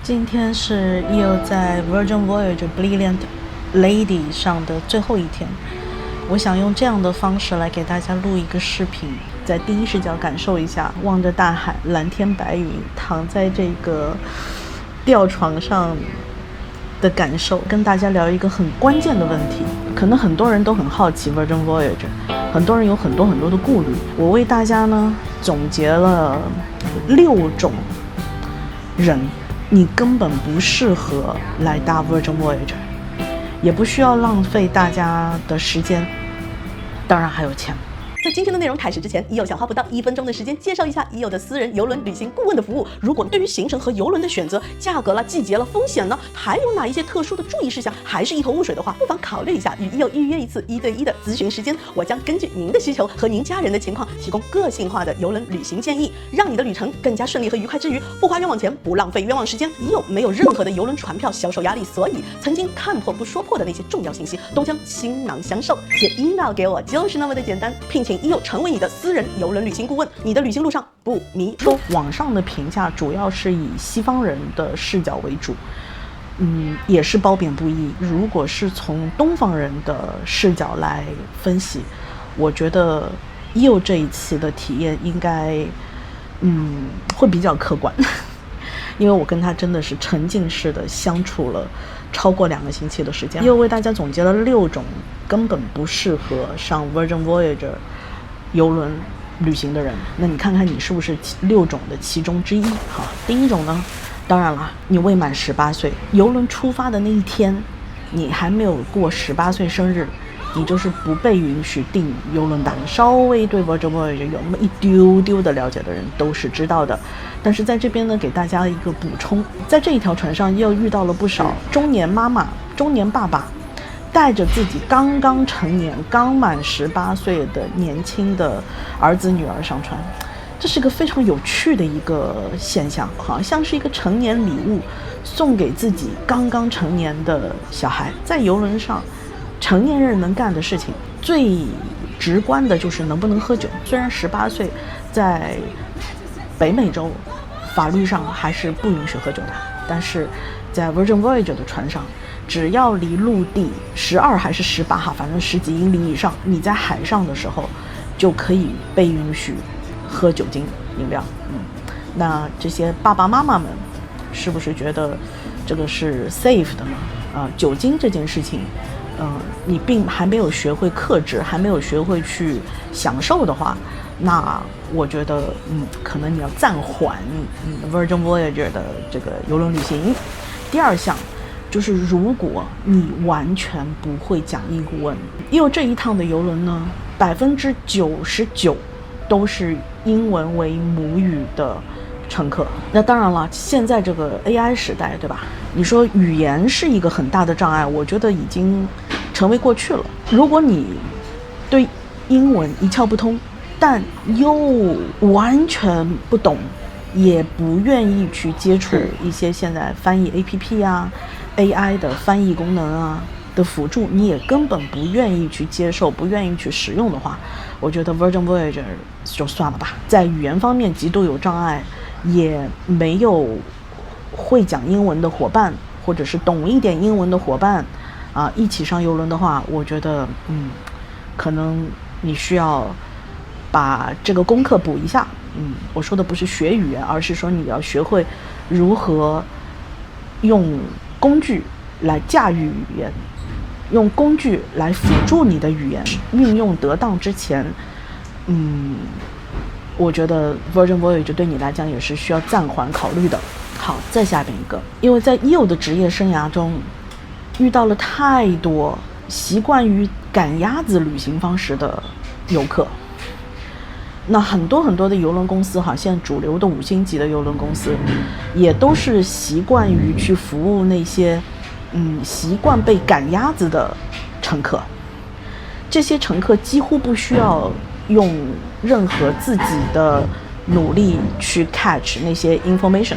今天是 EO 在 Virgin Voyage Brilliant Lady 上的最后一天，我想用这样的方式来给大家录一个视频，在第一视角感受一下望着大海、蓝天白云，躺在这个吊床上的感受，跟大家聊一个很关键的问题。可能很多人都很好奇 Virgin Voyage， 很多人有很多的顾虑。我为大家呢总结了6种人，你根本不适合来搭 Virgin Voyage， 也不需要浪费大家的时间，当然还有钱。在今天的内容开始之前，EO想花不到1分钟的时间介绍一下EO的私人邮轮旅行顾问的服务。如果对于行程和邮轮的选择、价格了、季节了、风险呢，还有哪一些特殊的注意事项还是一头雾水的话，不妨考虑一下与EO预约一次1对1的咨询时间。我将根据您的需求和您家人的情况，提供个性化的邮轮旅行建议，让你的旅程更加顺利和愉快之余，不花冤枉钱，不浪费冤枉时间。EO没有任何的邮轮船票销售压力，所以曾经看破不说破的那些重要信息都将倾囊相授。写 email 给我就是那么的简单，聘请EO成为你的私人邮轮旅行顾问，你的旅行路上不迷路。网上的评价主要是以西方人的视角为主，也是褒贬不一。如果是从东方人的视角来分析，我觉得EO这一次的体验应该会比较客观，因为我跟他真的是沉浸式的相处了超过2个星期的时间。EO为大家总结了6种根本不适合上 Virgin Voyager 邮轮旅行的人，那你看看你是不是6种的其中之一。好，第一种呢，当然了，你未满18岁，邮轮出发的那一天你还没有过18岁生日，你就是不被允许订邮轮的。稍微对 Virgin Voyager 有那么一丢丢的了解的人都是知道的，但是在这边呢，给大家一个补充，在这一条船上又遇到了不少中年妈妈、中年爸爸，带着自己刚刚成年、刚满18岁的年轻的儿子女儿上船，这是个非常有趣的一个现象，好像是一个成年礼物送给自己刚刚成年的小孩。在邮轮上，成年人能干的事情最直观的就是能不能喝酒。虽然18岁在北美洲法律上还是不允许喝酒的，但是在 Virgin Voyager 的船上，只要离陆地12还是18哈，反正10几英里以上，你在海上的时候就可以被允许喝酒精饮料。那这些爸爸妈妈们是不是觉得这个是 safe 的呢？酒精这件事情，你并还没有学会克制，还没有学会去享受的话，那我觉得可能你要暂缓Virgin Voyager 的这个邮轮旅行。第二项就是如果你完全不会讲英文，因为这一趟的邮轮呢，99%都是英文为母语的乘客。那当然了，现在这个 AI 时代，对吧？你说语言是一个很大的障碍，我觉得已经成为过去了。如果你对英文一窍不通，但又完全不懂，也不愿意去接触一些现在翻译 APP 啊、AI 的翻译功能啊的辅助，你也根本不愿意去接受、不愿意去使用的话，我觉得 Virgin Voyager 就算了吧。在语言方面极度有障碍，也没有会讲英文的伙伴，或者是懂一点英文的伙伴一起上邮轮的话，我觉得可能你需要把这个功课补一下。我说的不是学语言，而是说你要学会如何用工具来驾驭语言，用工具来辅助你的语言。运用得当之前，我觉得 Virgin Voyage 对你来讲也是需要暂缓考虑的。好，再下边一个，因为在EO的职业生涯中遇到了太多习惯于赶鸭子旅行方式的游客。那很多的邮轮公司现在主流的5星级的邮轮公司也都是习惯于去服务那些习惯被赶鸭子的乘客。这些乘客几乎不需要用任何自己的努力去 catch 那些 information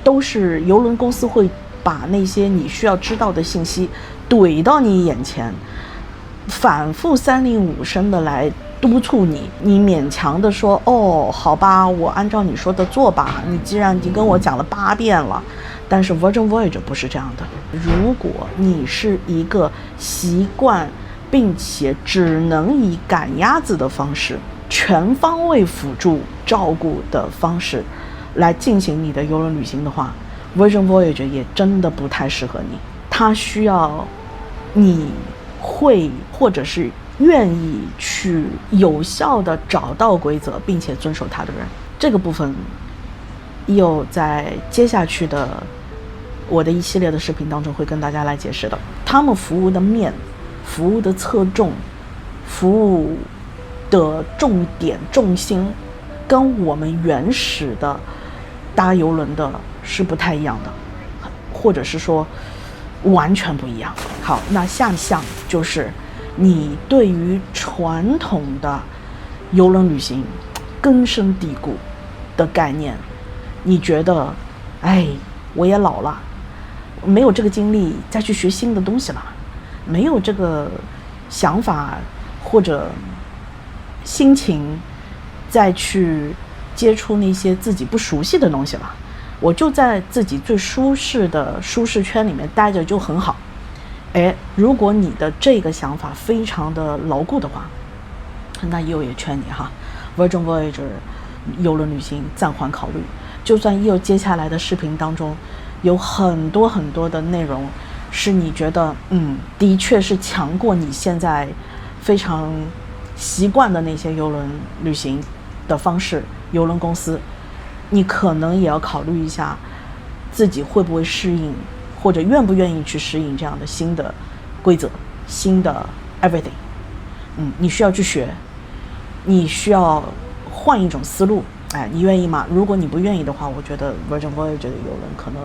都是邮轮公司会把那些你需要知道的信息怼到你眼前，反复3令5申的来督促你，你勉强的说哦，好吧，我按照你说的做吧。你既然已经跟我讲了8遍了，但是 Virgin Voyager 不是这样的。如果你是一个习惯并且只能以赶鸭子的方式、全方位辅助照顾的方式来进行你的邮轮旅行的话， Virgin Voyager 也真的不太适合你。它需要你会或者是愿意去有效的找到规则并且遵守它的人。这个部分又在接下去的我的一系列的视频当中会跟大家来解释的。他们服务的面、服务的侧重、服务的重点重心跟我们原始的搭邮轮的是不太一样的，或者是说完全不一样。好，那下一项就是你对于传统的邮轮旅行根深蒂固的概念，你觉得我也老了，没有这个精力再去学新的东西了，没有这个想法或者心情再去接触那些自己不熟悉的东西了，我就在自己最舒适的舒适圈里面待着就很好。如果你的这个想法非常的牢固的话，那也劝你哈， Virgin Voyager 邮轮旅行暂缓考虑。就算接下来的视频当中有很多很多的内容是你觉得的确是强过你现在非常习惯的那些邮轮旅行的方式，邮轮公司你可能也要考虑一下自己会不会适应，或者愿不愿意去适应这样的新的规则、新的 everything。你需要去学，你需要换一种思路。你愿意吗？如果你不愿意的话，我觉得 Virgin Voyager 的邮轮可能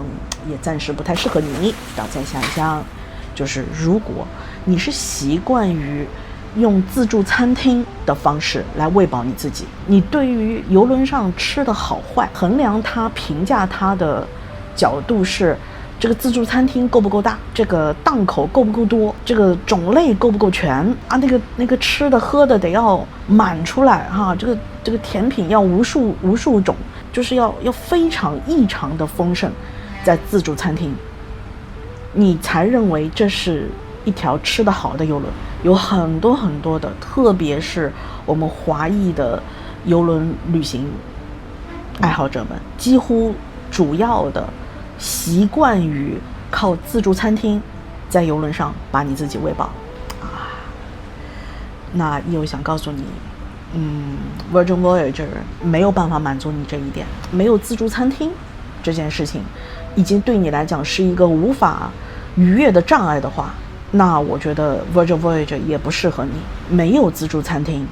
也暂时不太适合你。然后再想一想，就是如果你是习惯于用自助餐厅的方式来喂饱你自己，你对于邮轮上吃的好坏衡量它、评价它的角度是这个自助餐厅够不够大，这个档口够不够多，这个种类够不够全啊，那个吃的喝的得要满出来哈，这个甜品要无数种，就是要非常异常的丰盛，在自助餐厅你才认为这是一条吃得好的邮轮。有很多很多的，特别是我们华裔的邮轮旅行爱好者们，几乎主要的习惯于靠自助餐厅在邮轮上把你自己喂饱那又想告诉你Virgin Voyager 没有办法满足你这一点，没有自助餐厅这件事情已经对你来讲是一个无法逾越的障碍的话，那我觉得 Virgin Voyager 也不适合你。没有自助餐厅，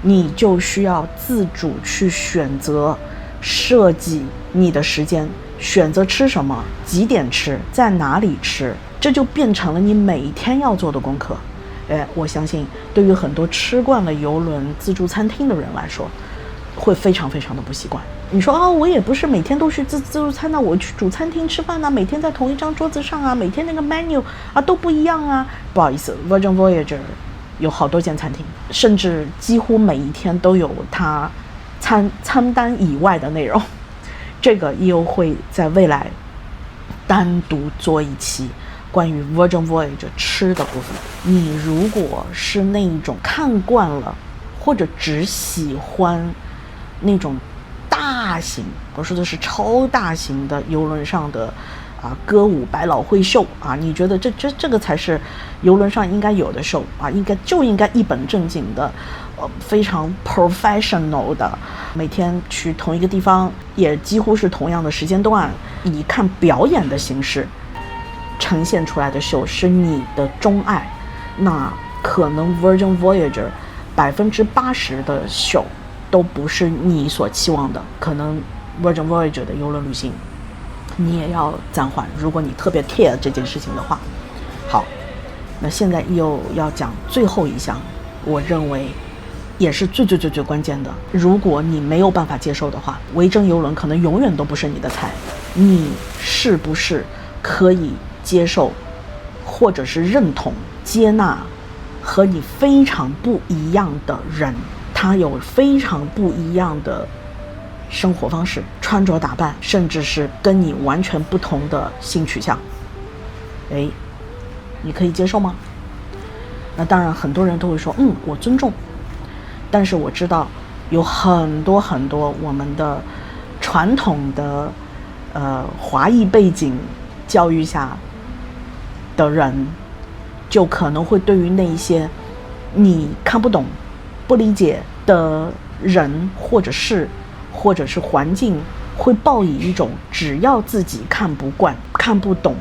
你就需要自主去选择设计你的时间，选择吃什么、几点吃、在哪里吃，这就变成了你每一天要做的功课。我相信对于很多吃惯了邮轮自助餐厅的人来说，会非常非常的不习惯。你说我也不是每天都去自助餐呢，我去主餐厅吃饭呢，每天在同一张桌子上啊，每天那个 menu 都不一样啊。不好意思， Virgin Voyager 有好多间餐厅，甚至几乎每一天都有它餐单以外的内容。这个又会在未来单独做一期关于 Virgin Voyager 吃的部分。你如果是那种看惯了或者只喜欢那种大型，我说的是超大型的邮轮上的歌舞百老汇秀你觉得这个才是邮轮上应该有的秀应该一本正经的非常 professional 的，每天去同一个地方，也几乎是同样的时间段，以看表演的形式呈现出来的秀是你的钟爱，那可能 Virgin Voyager 80%的秀都不是你所期望的，可能 Virgin Voyager 的邮轮旅行你也要暂缓，如果你特别 care 这件事情的话。好，那现在又要讲最后一项，我认为也是最关键的。如果你没有办法接受的话，维珍邮轮可能永远都不是你的菜。你是不是可以接受或者是认同接纳和你非常不一样的人，他有非常不一样的生活方式、穿着打扮，甚至是跟你完全不同的性取向。哎，你可以接受吗？那当然，很多人都会说，我尊重。但是我知道，有很多很多我们的传统的华裔背景教育下的人，就可能会对于那一些你看不懂、不理解的人或者是环境，会抱以一种只要自己看不惯、看不懂、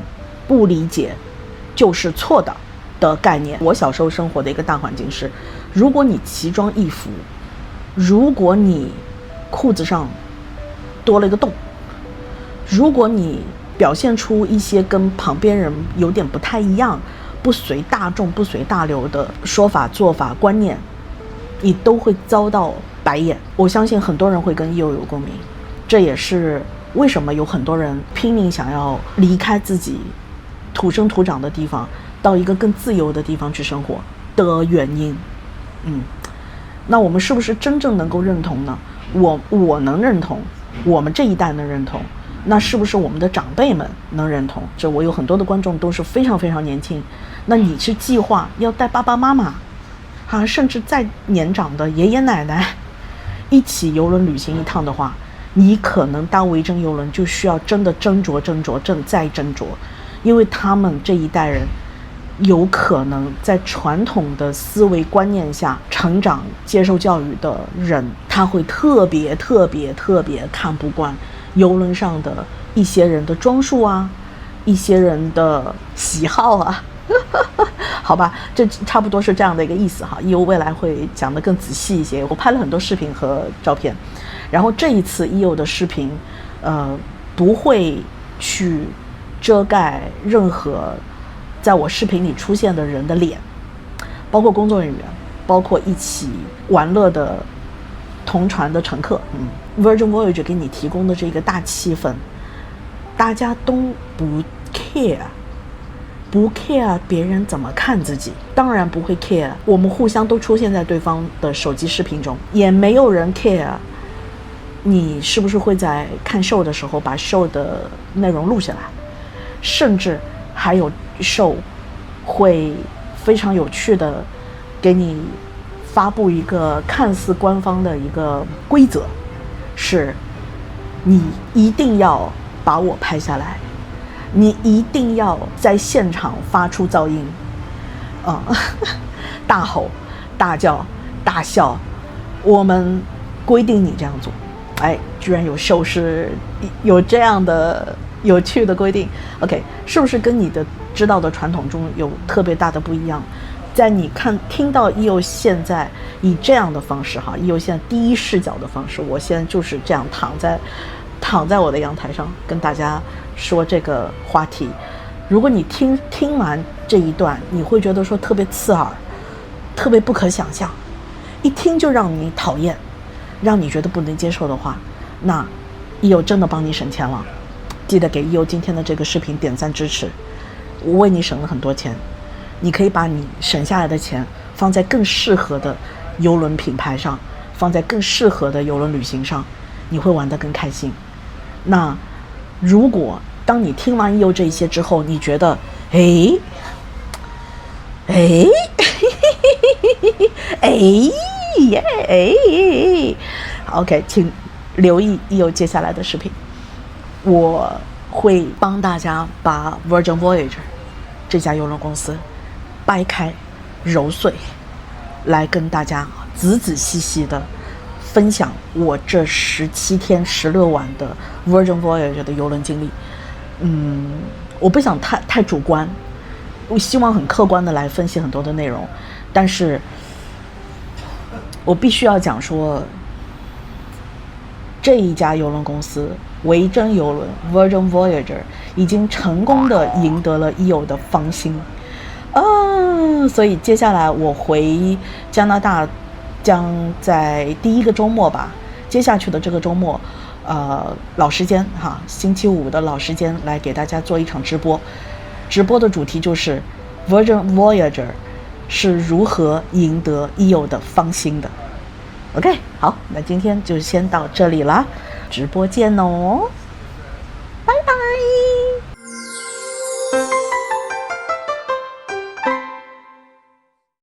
不理解就是错的概念。我小时候生活的一个大环境是，如果你奇装异服，如果你裤子上多了一个洞，如果你表现出一些跟旁边人有点不太一样、不随大众、不随大流的说法、做法、观念，你都会遭到白眼。我相信很多人会跟EO有共鸣，这也是为什么有很多人拼命想要离开自己土生土长的地方，到一个更自由的地方去生活的原因。那我们是不是真正能够认同呢？我能认同，我们这一代能认同，那是不是我们的长辈们能认同？这我有很多的观众都是非常非常年轻，那你是计划要带爸爸妈妈甚至再年长的爷爷奶奶一起邮轮旅行一趟的话，你可能搭维珍邮轮就需要真的斟酌再斟酌，因为他们这一代人有可能在传统的思维观念下成长、接受教育的人，他会特别看不惯邮轮上的一些人的装束啊，一些人的喜好啊。好吧，这差不多是这样的一个意思哈。EO未来会讲得更仔细一些，我拍了很多视频和照片，然后这一次EO的视频，不会去遮盖任何在我视频里出现的人的脸，包括工作人员，包括一起玩乐的同船的乘客。Virgin Voyage 给你提供的这个大气氛，大家都不 care 别人怎么看自己，当然不会 care 我们互相都出现在对方的手机视频中，也没有人 care 你是不是会在看show的时候把show的内容录下来，甚至还有show会非常有趣的给你发布一个看似官方的一个规则，是你一定要把我拍下来，你一定要在现场发出噪音，大吼、大叫、大笑，我们规定你这样做。居然有show是有这样的有趣的规定。OK， 是不是跟你的知道的传统中有特别大的不一样？在你听到EO现在以这样的方式EO现在第一视角的方式，我现在就是这样躺在我的阳台上跟大家说这个话题。如果你听完这一段，你会觉得说特别刺耳，特别不可想象，一听就让你讨厌，让你觉得不能接受的话，那EO真的帮你省钱了。记得给EO今天的这个视频点赞支持，我为你省了很多钱。你可以把你省下来的钱放在更适合的邮轮品牌上，放在更适合的邮轮旅行上，你会玩得更开心。那如果当你听完EO这一些之后，你觉得OK， 请留意EO接下来的视频，我会帮大家把 Virgin Voyage 这家邮轮公司掰开揉碎，来跟大家仔细的分享我这17天16晚的 Virgin Voyage 的邮轮经历。我不想太主观，我希望很客观的来分析很多的内容，但是我必须要讲说，这一家邮轮公司维珍邮轮 Virgin Voyager 已经成功的赢得了EO的芳心。所以接下来我回加拿大将在第一个周末吧，接下去的这个周末老时间星期五的老时间来给大家做一场直播的主题就是 Virgin Voyager 是如何赢得益友的芳心的。OK， 好，那今天就先到这里啦，直播见哦，拜拜。